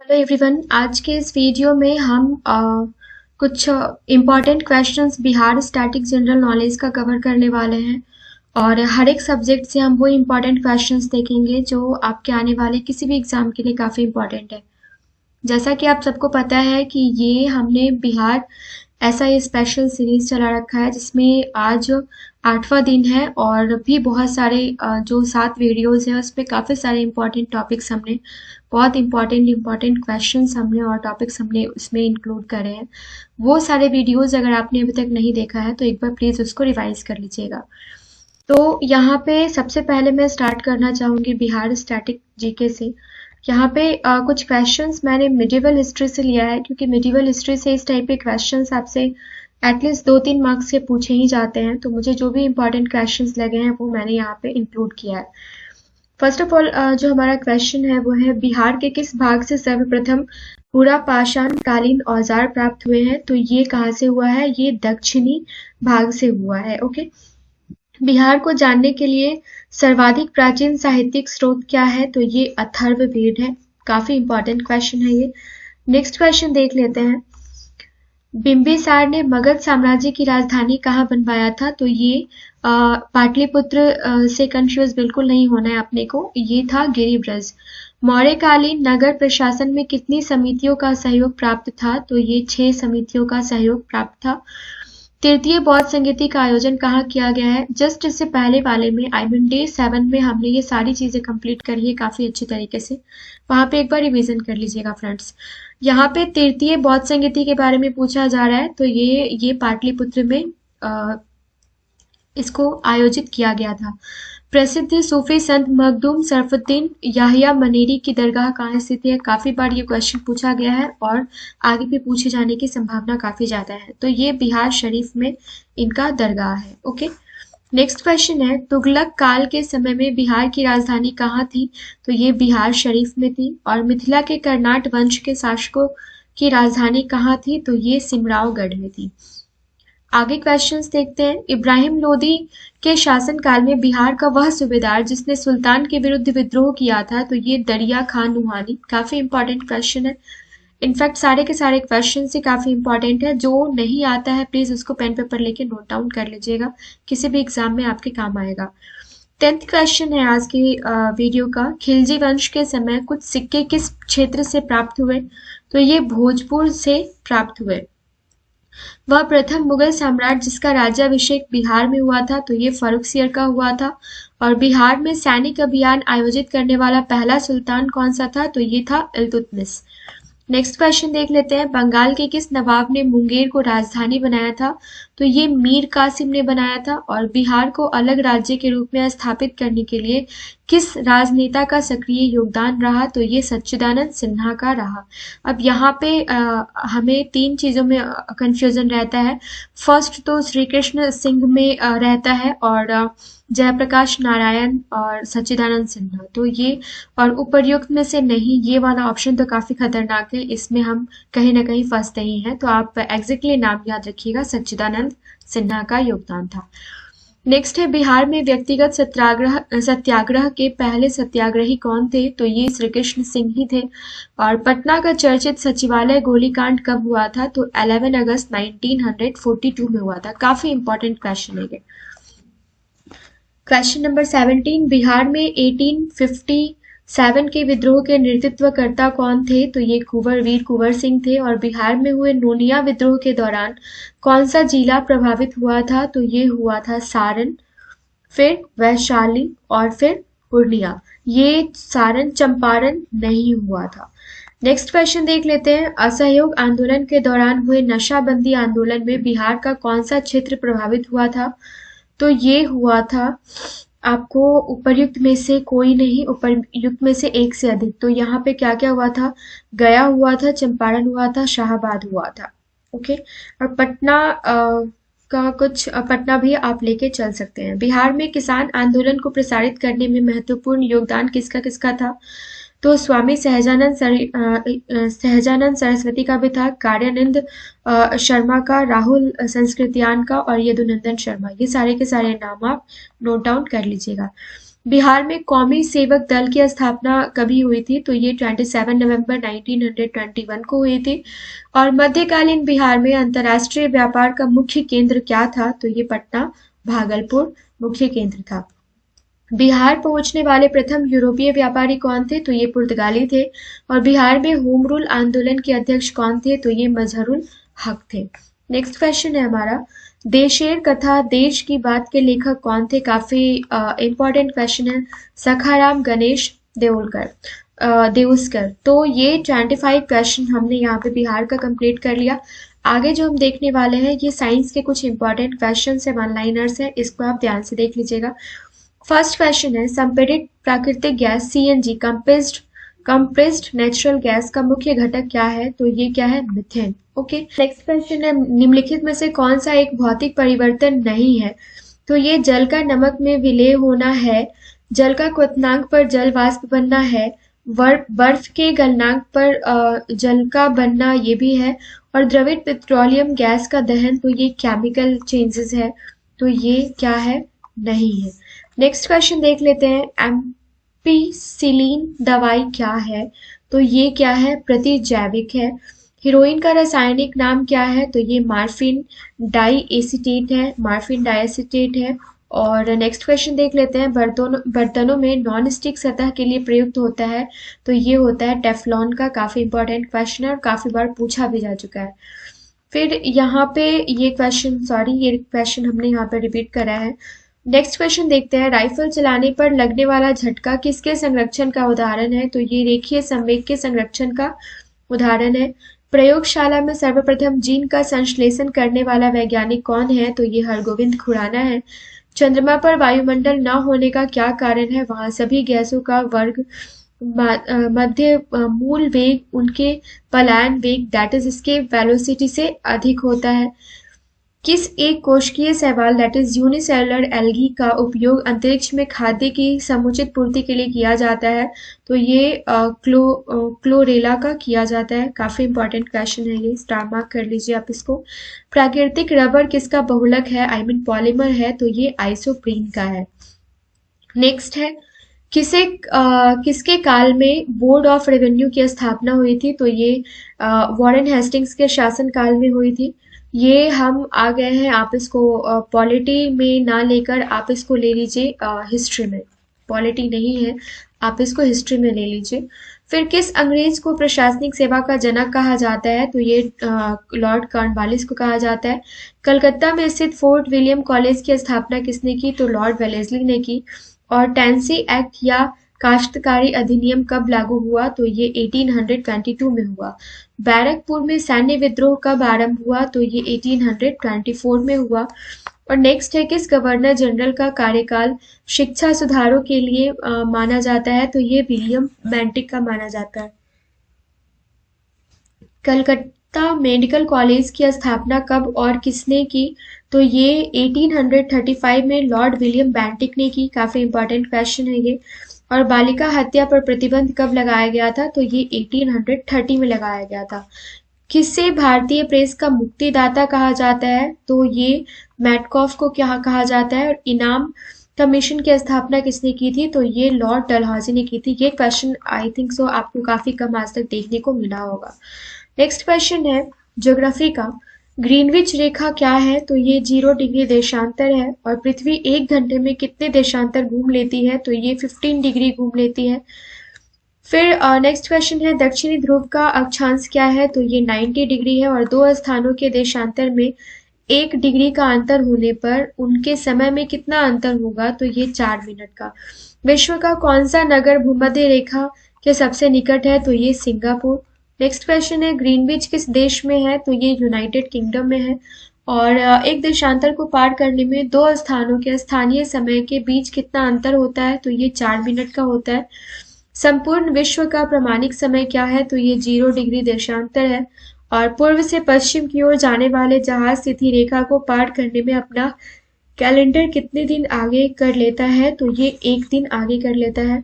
Hello everyone. आज के इस वीडियो में हम कुछ important questions Bihar static general knowledge का कवर करने वाले हैं और हर एक सब्जेक्ट से हम वो इम्पॉर्टेंट क्वेश्चंस देखेंगे जो आपके आने वाले किसी भी एग्जाम के लिए काफ़ी इम्पॉर्टेंट है। जैसा कि आप सबको पता है कि ये हमने बिहार ऐसा ये स्पेशल सीरीज चला रखा है जिसमें आज 8वां दिन है और भी बहुत सारे जो 7 वीडियोस हैं उस पे काफ़ी सारे इम्पोर्टेंट टॉपिक्स हमने बहुत इम्पोर्टेंट क्वेश्चंस हमने और टॉपिक्स हमने उसमें इंक्लूड करे हैं। वो सारे वीडियोस अगर आपने अभी तक नहीं देखा है तो एक बार प्लीज़ उसको रिवाइज कर लीजिएगा। तो यहाँ पे सबसे पहले मैं स्टार्ट करना चाहूँगी बिहार स्टैटिक जीके से। यहाँ पे कुछ क्वेश्चंस मैंने मिडिवल हिस्ट्री से लिया है क्योंकि मिडिवल हिस्ट्री से इस टाइप के क्वेश्चंस आपसे एटलीस्ट 2-3 मार्क्स के पूछे ही जाते हैं, तो मुझे जो भी इम्पोर्टेंट क्वेश्चंस लगे हैं वो मैंने यहाँ पे इंक्लूड किया है। फर्स्ट ऑफ ऑल जो हमारा क्वेश्चन है वो है बिहार के किस भाग से सर्वप्रथम पूरा पाषाण कालीन औजार प्राप्त हुए हैं? तो ये कहाँ से हुआ है? ये दक्षिणी भाग से हुआ है। ओके। बिहार को जानने के लिए सर्वाधिक प्राचीन साहित्यिक स्रोत क्या है? तो ये अथर्ववेद है। काफी इंपॉर्टेंट क्वेश्चन है ये। नेक्स्ट क्वेश्चन देख लेते हैं। बिंबिसार ने मगध साम्राज्य की राजधानी कहाँ बनवाया था? तो ये पाटलिपुत्र से कंफ्यूज बिल्कुल नहीं होना है अपने को, ये था गिरिब्रज। मौर्यकालीन नगर प्रशासन में कितनी समितियों का सहयोग प्राप्त था? तो ये 6 समितियों का सहयोग प्राप्त था। तृतीय बौद्ध संगीति का आयोजन कहाँ किया गया है? जस्ट इससे पहले वाले में आई मीन डे 7 में हमने ये सारी चीजें कंप्लीट करी है काफी अच्छी तरीके से। वहां पे एक बार रिवीजन कर लीजिएगा फ्रेंड्स। यहाँ पे तृतीय बौद्ध संगीति के बारे में पूछा जा रहा है, तो ये पाटलिपुत्र में इसको आयोजित किया गया था। प्रसिद्ध सूफी संत मखदूम सरफुद्दीन याहिया मनेरी की दरगाह कहाँ स्थित है? काफी बार ये क्वेश्चन पूछा गया है और आगे भी पूछे जाने की संभावना काफी ज्यादा है। तो ये बिहार शरीफ में इनका दरगाह है। ओके। नेक्स्ट क्वेश्चन है तुगलक काल के समय में बिहार की राजधानी कहाँ थी? तो ये बिहार शरीफ में थी। और मिथिला के कर्नाट वंश के शासकों की राजधानी कहाँ थी? तो ये सिमरावगढ़ में थी। आगे क्वेश्चंस देखते हैं। इब्राहिम लोदी के शासनकाल में बिहार का वह सूबेदार जिसने सुल्तान के विरुद्ध विद्रोह किया था? तो ये दरिया खान नुहानी। काफी इंपॉर्टेंट क्वेश्चन है। इनफैक्ट सारे के सारे क्वेश्चन से काफी इंपॉर्टेंट है। जो नहीं आता है प्लीज उसको पेन पेपर लेके नोट डाउन कर लीजिएगा, किसी भी एग्जाम में आपके काम आएगा। 10th क्वेश्चन है आज की वीडियो का। खिलजी वंश के समय कुछ सिक्के किस क्षेत्र से प्राप्त हुए? तो ये भोजपुर से प्राप्त हुए। वह प्रथम मुगल सम्राट जिसका राज्याभिषेक बिहार में हुआ था? तो ये फर्रुखसियर का हुआ था। और बिहार में सैनिक अभियान आयोजित करने वाला पहला सुल्तान कौन सा था? तो ये था इल्तुतमिश। नेक्स्ट क्वेश्चन देख लेते हैं। बंगाल के किस नवाब ने मुंगेर को राजधानी बनाया था? तो ये मीर कासिम ने बनाया था। और बिहार को अलग राज्य के रूप में स्थापित करने के लिए किस राजनेता का सक्रिय योगदान रहा? तो ये सच्चिदानंद सिन्हा का रहा। अब यहाँ पे हमें 3 चीजों में कंफ्यूजन रहता है। फर्स्ट तो श्री कृष्ण सिंह में रहता है और जयप्रकाश नारायण और सच्चिदानंद सिन्हा, तो ये और उपर्युक्त में से नहीं, ये वाला ऑप्शन तो काफी खतरनाक है, इसमें हम कहीं ना कहीं फंसते ही हैं। तो आप एग्जैक्टली नाम याद रखिएगा, सच्चिदानंद सिन्हा का योगदान था। नेक्स्ट है बिहार में व्यक्तिगत सत्याग्रह के पहले सत्याग्रही कौन थे? तो ये श्री कृष्ण सिंह ही थे। और पटना का चर्चित सचिवालय गोलीकांड कब हुआ था? तो 11 अगस्त 1942 में हुआ था। काफी इंपॉर्टेंट क्वेश्चन है ये। क्वेश्चन नंबर 17, बिहार में 1857 के विद्रोह के नेतृत्वकर्ता कौन थे? तो ये वीर कुंवर सिंह थे। और बिहार में हुए नोनिया विद्रोह के दौरान कौन सा जिला प्रभावित हुआ था? तो ये हुआ था सारण, फिर वैशाली और फिर पूर्णिया। ये सारण चंपारण नहीं हुआ था। नेक्स्ट क्वेश्चन देख लेते हैं। असहयोग आंदोलन के दौरान हुए नशाबंदी आंदोलन में बिहार का कौन सा क्षेत्र प्रभावित हुआ था? तो ये हुआ था आपको उपर्युक्त में से कोई नहीं, उपर्युक्त में से एक से अधिक। तो यहाँ पे क्या क्या हुआ था? गया हुआ था, चंपारण हुआ था, शाहाबाद हुआ था। ओके। और पटना पटना भी आप लेके चल सकते हैं। बिहार में किसान आंदोलन को प्रसारित करने में महत्वपूर्ण योगदान किसका किसका था? तो स्वामी सहजानंद सरस्वती का भी था, कार्यानंद शर्मा का, राहुल संस्कृतियान का और यदुनंदन शर्मा। ये सारे के सारे नाम आप नोट डाउन कर लीजिएगा। बिहार में कौमी सेवक दल की स्थापना कभी हुई थी? तो ये 27 नवंबर 1921 को हुई थी। और मध्यकालीन बिहार में अंतर्राष्ट्रीय व्यापार का मुख्य केंद्र क्या था? तो ये पटना, भागलपुर मुख्य केंद्र था। बिहार पहुंचने वाले प्रथम यूरोपीय व्यापारी कौन थे? तो ये पुर्तगाली थे। और बिहार में होम रूल आंदोलन के अध्यक्ष कौन थे? तो ये मजहरुल हक थे। नेक्स्ट क्वेश्चन है हमारा, देशेर कथा देश की बात के लेखक कौन थे? काफी इंपॉर्टेंट क्वेश्चन है। सखाराम गणेश देउस्कर। तो ये 25 क्वेश्चन हमने यहाँ पे बिहार का कंप्लीट कर लिया। आगे जो हम देखने वाले हैं ये साइंस के कुछ इंपॉर्टेंट क्वेश्चन है, वन लाइनर्स है, इसको आप ध्यान से देख लीजिएगा। फर्स्ट क्वेश्चन है, संपीड़ित प्राकृतिक gas CNG compressed natural gas का मुख्य घटक क्या है? तो ये क्या है? मीथेन। ओके। नेक्स्ट क्वेश्चन है, निम्नलिखित में से कौन सा एक भौतिक परिवर्तन नहीं है? तो ये जल का नमक में विलय होना है, जल का क्वथनांक पर जल वाष्प बनना है, बर्फ के गलनांक पर जल का बनना ये भी है, और द्रवित पेट्रोलियम गैस का दहन, तो ये केमिकल चेंजेस है, तो ये क्या है? नहीं है। नेक्स्ट क्वेश्चन देख लेते हैं, एम्पिसिलिन दवाई क्या है? तो ये क्या है? प्रतिजैविक है। हीरोइन का रासायनिक नाम क्या है? तो ये मार्फिन डाइएसिटेट है। और नेक्स्ट क्वेश्चन देख लेते हैं, बर्तनों में नॉन स्टिक सतह के लिए प्रयुक्त होता है, तो ये होता है टेफ्लॉन का। काफी इंपॉर्टेंट क्वेश्चन है और काफी बार पूछा भी जा चुका है। फिर यहाँ पे ये क्वेश्चन हमने यहाँ पे रिपीट करा है। नेक्स्ट क्वेश्चन देखते हैं, राइफल चलाने पर लगने वाला झटका किसके संरक्षण का उदाहरण है? तो ये रेखीय संवेग के संरक्षण का उदाहरण है। प्रयोगशाला में सर्वप्रथम जीन का संश्लेषण करने वाला वैज्ञानिक कौन है? तो ये हरगोविंद खुराना है। चंद्रमा पर वायुमंडल न होने का क्या कारण है? वहां सभी गैसों का वर्ग मध्य मूल वेग उनके पलायन वेग दैट इज एस्केप वेलोसिटी से अधिक होता है। किस एक कोशिकीय शैवाल दैट इज यूनिसेलुलर एल्गी का उपयोग अंतरिक्ष में खाद्य की समुचित पूर्ति के लिए किया जाता है? तो ये क्लोरेला का किया जाता है। काफी इंपॉर्टेंट क्वेश्चन है ये, स्टार मार्क कर लीजिए आप इसको। प्राकृतिक रबर किसका बहुलक है? पॉलीमर है, तो ये आइसोप्रीन का है। नेक्स्ट है, किसके काल में बोर्ड ऑफ रेवेन्यू की स्थापना हुई थी? तो ये वॉरेन हेस्टिंग्स के शासन काल में हुई थी। ये हम आ गए हैं, आप इसको पॉलिटी में ना लेकर आप इसको ले लीजिए हिस्ट्री में। पॉलिटी नहीं है, आप इसको हिस्ट्री में ले लीजिए। फिर किस अंग्रेज को प्रशासनिक सेवा का जनक कहा जाता है? तो ये लॉर्ड कॉर्नवालिस को कहा जाता है। कलकत्ता में स्थित फोर्ट विलियम कॉलेज की स्थापना किसने की? तो लॉर्ड वेलेस्ली ने की। और टेंसी एक्ट या काश्तकारी अधिनियम कब लागू हुआ? तो ये 1822 में हुआ। बैरकपुर में सैन्य विद्रोह कब आरंभ हुआ? तो ये 1824 में हुआ। और नेक्स्ट है, किस गवर्नर जनरल का कार्यकाल शिक्षा सुधारों के लिए माना जाता है? तो ये विलियम बेंटिक का माना जाता है। कलकत्ता मेडिकल कॉलेज की स्थापना कब और किसने की? तो ये 1835 में लॉर्ड विलियम बेंटिक ने की। काफी इंपॉर्टेंट क्वेश्चन है ये। और बालिका हत्या पर प्रतिबंध कब लगाया गया था? तो ये 1830 में लगाया गया था। किसे भारतीय प्रेस का मुक्तिदाता कहा जाता है? तो ये मैटकॉफ को क्या कहा जाता है। और इनाम कमीशन की स्थापना किसने की थी? तो ये लॉर्ड डलहौजी ने की थी। ये क्वेश्चन आई थिंक सो आपको काफी कम आज तक देखने को मिला होगा। नेक्स्ट क्वेश्चन है ज्योग्राफी का, ग्रीनविच रेखा क्या है? तो ये 0 डिग्री देशांतर है। और पृथ्वी 1 घंटे में कितने देशांतर घूम लेती है? तो ये 15 डिग्री घूम लेती है। फिर नेक्स्ट क्वेश्चन है, दक्षिणी ध्रुव का अक्षांश क्या है? तो ये 90 डिग्री है। और 2 स्थानों के देशांतर में 1 डिग्री का अंतर होने पर उनके समय में कितना अंतर होगा? तो ये 4 मिनट का। विश्व का कौन सा नगर भूमध्य रेखा के सबसे निकट है? तो ये सिंगापुर। नेक्स्ट क्वेश्चन है, ग्रीनविच किस देश में है? तो ये यूनाइटेड किंगडम में है। और एक देशांतर को पार करने में 2 स्थानों के स्थानीय समय के बीच कितना अंतर होता है? तो ये 4 मिनट का होता है। संपूर्ण विश्व का प्रामाणिक समय क्या है? तो ये 0 डिग्री देशांतर है। और पूर्व से पश्चिम की ओर जाने वाले जहाज स्थिति रेखा को पार करने में अपना कैलेंडर कितने दिन आगे कर लेता है? तो ये 1 दिन आगे कर लेता है।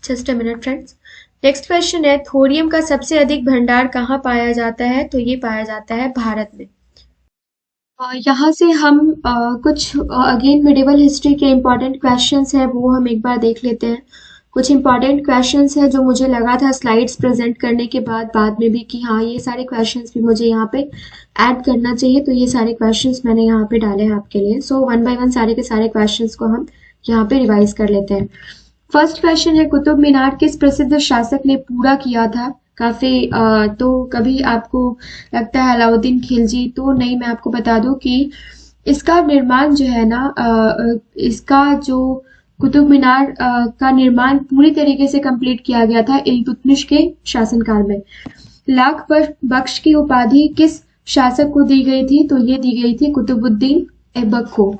Just a minute friends. Next question है, थोरियम का सबसे अधिक भंडार कहाँ पाया जाता है? तो ये पाया जाता है भारत में। यहाँ से हम कुछ अगेन मिडिवल हिस्ट्री के इम्पोर्टेंट क्वेश्चंस हैं वो हम एक बार देख लेते हैं। कुछ इम्पोर्टेंट क्वेश्चंस हैं जो मुझे लगा था स्लाइड्स प्रेजेंट करने के बाद में भी कि हाँ ये सारे क्वेश्चंस भी मुझे यहाँ पे ऐड करना चाहिए, तो ये सारे क्वेश्चंस मैंने यहाँ पे डाले हैं आपके लिए। सो वन बाय वन सारे के सारे क्वेश्चंस को हम यहाँ पे रिवाइज कर लेते हैं। फर्स्ट क्वेश्चन है, कुतुब मीनार किस प्रसिद्ध शासक ने पूरा किया था? काफी तो कभी आपको लगता है अलाउद्दीन खिलजी, तो नहीं, मैं आपको बता दूं कि इसका निर्माण जो है ना, इसका जो कुतुब मीनार का निर्माण पूरी तरीके से कंप्लीट किया गया था इल्तुतमिश के शासनकाल में। लाख बख्श की उपाधि किस शासक को दी गई थी? तो ये दी गई थी कुतुबुद्दीन ऐबक को।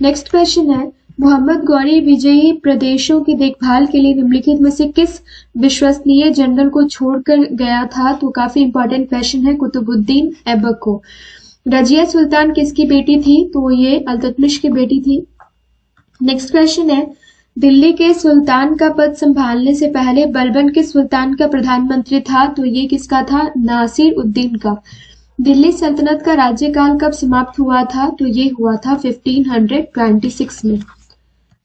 नेक्स्ट क्वेश्चन है, मोहम्मद गौरी विजयी प्रदेशों की देखभाल के लिए निम्नलिखित में से किस विश्वसनीय जनरल को छोड़कर गया था? तो काफी इंपॉर्टेंट क्वेश्चन है, कुतुबुद्दीन ऐबक को। रजिया सुल्तान किसकी बेटी थी? तो ये इल्तुतमिश की बेटी थी। नेक्स्ट क्वेश्चन है, दिल्ली के सुल्तान का पद संभालने से पहले बलबन किस सुल्तान का प्रधानमंत्री था? तो ये किसका था? नासिर उद्दीन का। दिल्ली सल्तनत का राज्यकाल कब समाप्त हुआ था? तो ये हुआ था 1526 में।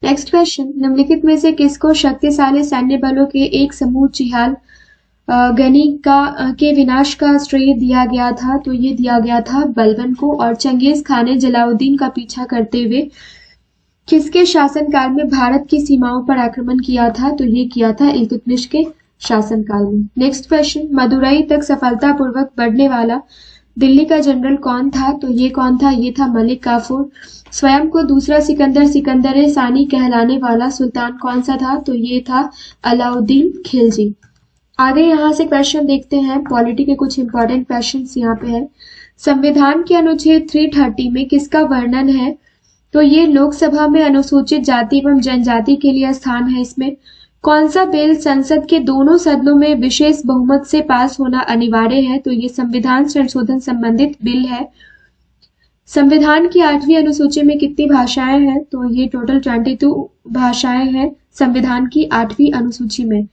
नेक्स्ट क्वेश्चन, निम्नलिखित में से किसको शक्तिशाली सैन्य बलों के एक समूह चिहाल गनी के विनाश का श्रेय दिया गया था? तो ये दिया गया था बलबन को। और चंगेज खान ने जलाउद्दीन का पीछा करते हुए किसके शासनकाल में भारत की सीमाओं पर आक्रमण किया था? तो ये किया था इल्तुतमिश के शासनकाल में। नेक्स्ट क्वेश्चन, मदुरई तक सफलतापूर्वक बढ़ने वाला दिल्ली का जनरल कौन था? तो ये कौन था? ये था मलिक काफूर। स्वयं को दूसरा सिकंदर सानी कहलाने वाला सुल्तान कौन सा था? तो ये था अलाउद्दीन खिलजी। आगे यहाँ से क्वेश्चन देखते हैं, पॉलिटी के कुछ इंपॉर्टेंट क्वेश्चंस यहाँ पे है। संविधान के अनुच्छेद 330 में किसका वर्णन है? तो ये लोकसभा में अनुसूचित जाति एवं जनजाति के लिए स्थान है इसमें। कौन सा बिल संसद के दोनों सदनों में विशेष बहुमत से पास होना अनिवार्य है? तो ये संविधान संशोधन संबंधित बिल है। संविधान की 8वीं अनुसूची में कितनी भाषाएं हैं? तो ये टोटल 22 भाषाएं हैं संविधान की 8वीं अनुसूची में।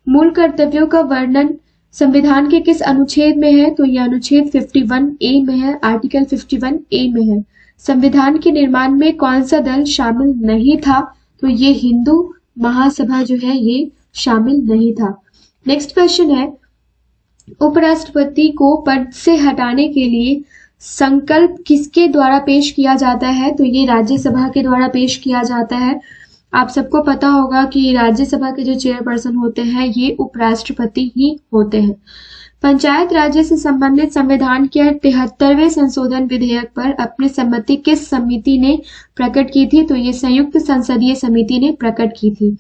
मूल कर्तव्यों का वर्णन संविधान के किस अनुच्छेद में है? तो ये अनुच्छेद 51A में है, आर्टिकल 51A में है। संविधान के निर्माण में कौन सा दल शामिल नहीं था? तो ये हिंदू महासभा जो है ये शामिल नहीं था। नेक्स्ट क्वेश्चन है, उपराष्ट्रपति को पद से हटाने के लिए संकल्प किसके द्वारा पेश किया जाता है? तो ये राज्यसभा के द्वारा पेश किया जाता है। आप सबको पता होगा कि राज्यसभा के जो चेयरपर्सन होते हैं ये उपराष्ट्रपति ही होते हैं। पंचायत राज्य से संबंधित संविधान के 73वें संशोधन विधेयक पर अपनी सम्मति किस समिति ने प्रकट की थी? तो ये संयुक्त संसदीय समिति ने प्रकट की थी।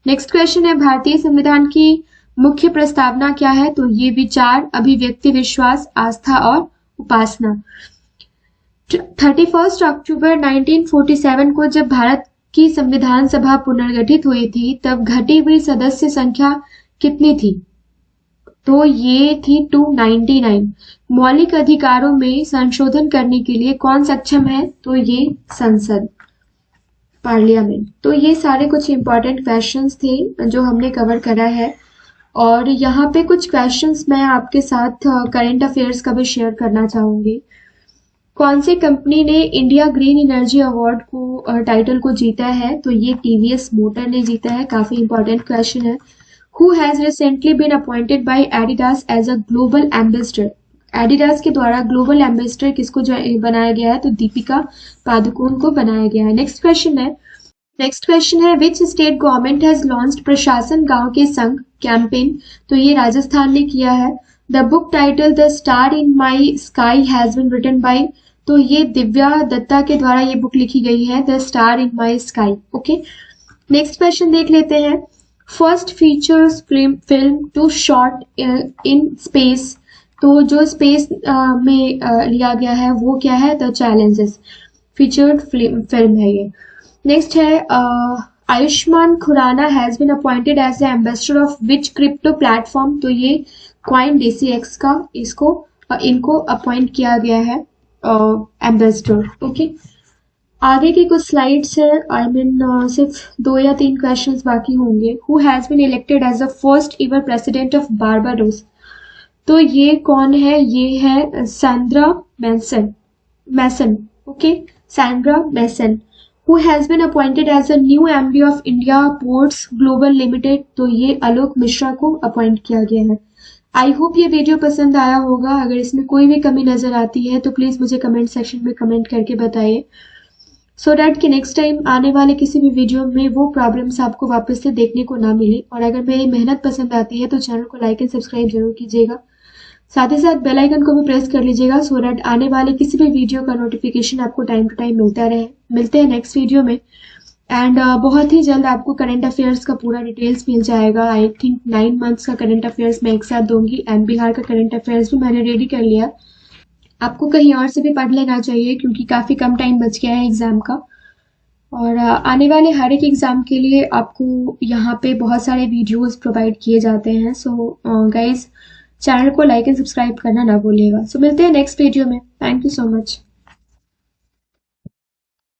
नेक्स्ट क्वेश्चन है, भारतीय संविधान की मुख्य प्रस्तावना क्या है? तो ये विचार, अभिव्यक्ति, विश्वास, आस्था और उपासना। 31 अक्टूबर 1947 को जब भारत की संविधान सभा पुनर्गठित हुई थी तब घटी हुई सदस्य संख्या कितनी थी? तो ये थी 299। मौलिक अधिकारों में संशोधन करने के लिए कौन सक्षम है? तो ये संसद, पार्लियामेंट। तो ये सारे कुछ इंपॉर्टेंट क्वेश्चंस थे जो हमने कवर करा है। और यहाँ पे कुछ क्वेश्चंस मैं आपके साथ करंट अफेयर्स का भी शेयर करना चाहूंगी। कौन सी कंपनी ने इंडिया ग्रीन एनर्जी अवार्ड को टाइटल को जीता है? तो ये टीवीएस मोटर ने जीता है। काफी इंपॉर्टेंट क्वेश्चन है। Who has recently been appointed by Adidas as a global ambassador? Adidas के द्वारा ग्लोबल एम्बेसडर किसको बनाया गया है? तो दीपिका पादुकोण को बनाया गया है। नेक्स्ट क्वेश्चन है which state government has launched प्रशासन गांव के संग कैंपेन? तो ये राजस्थान ने किया है। The book title the star in my sky has been written by? तो ये दिव्या दत्ता के द्वारा ये बुक लिखी गई है, the star in my sky. Okay, next question देख लेते हैं। First features film to shot in space, तो जो स्पेस में लिया गया है वो क्या है? द चैलेंजेस फीचर्ड फिल्म है ये। नेक्स्ट है Ayushmann Khurrana has been appointed as the ambassador of which crypto platform? तो ये CoinDCX का इनको अपॉइंट किया गया है एम्बेसडर। ओके, आगे की कुछ स्लाइड्स है। सिर्फ 2 या 3 क्वेश्चंस बाकी होंगे। Who has been elected as the first ever president of Barbados? तो ये कौन है? ये है Sandra Mason. Okay, Sandra Mason, who has been appointed as a new MD of India Ports Global Limited, तो ये आलोक मिश्रा को अपॉइंट किया गया है। आई होप ये वीडियो पसंद आया होगा। अगर इसमें कोई भी कमी नजर आती है तो प्लीज मुझे कमेंट सेक्शन में कमेंट करके बताइए, सो डैट कि नेक्स्ट टाइम आने वाले किसी भी वीडियो में वो प्रॉब्लम्स आपको वापस से देखने को ना मिले। और अगर मेरी मेहनत पसंद आती है तो चैनल को लाइक एंड सब्सक्राइब जरूर कीजिएगा, साथ ही साथ बेल आइकन को भी प्रेस कर लीजिएगा, सो डैट आने वाले किसी भी वीडियो का नोटिफिकेशन आपको टाइम टू टाइम मिलता रहे। मिलते हैं नेक्स्ट वीडियो में, एंड बहुत ही जल्द आपको करंट अफेयर्स का पूरा डिटेल्स मिल जाएगा। आई थिंक 9 मंथ्स का करंट अफेयर्स मैं एक साथ दूंगी, एंड बिहार का करंट अफेयर्स भी मैंने रेडी कर लिया। आपको कहीं और से भी पढ़ लेना चाहिए क्योंकि काफ़ी कम टाइम बच गया है एग्ज़ाम का। और आने वाले हर एक एग्ज़ाम के लिए आपको यहाँ पे बहुत सारे वीडियोस प्रोवाइड किए जाते हैं। सो गाइज, चैनल को लाइक एंड सब्सक्राइब करना ना भूलिएगा। सो मिलते हैं नेक्स्ट वीडियो में। Thank you so much.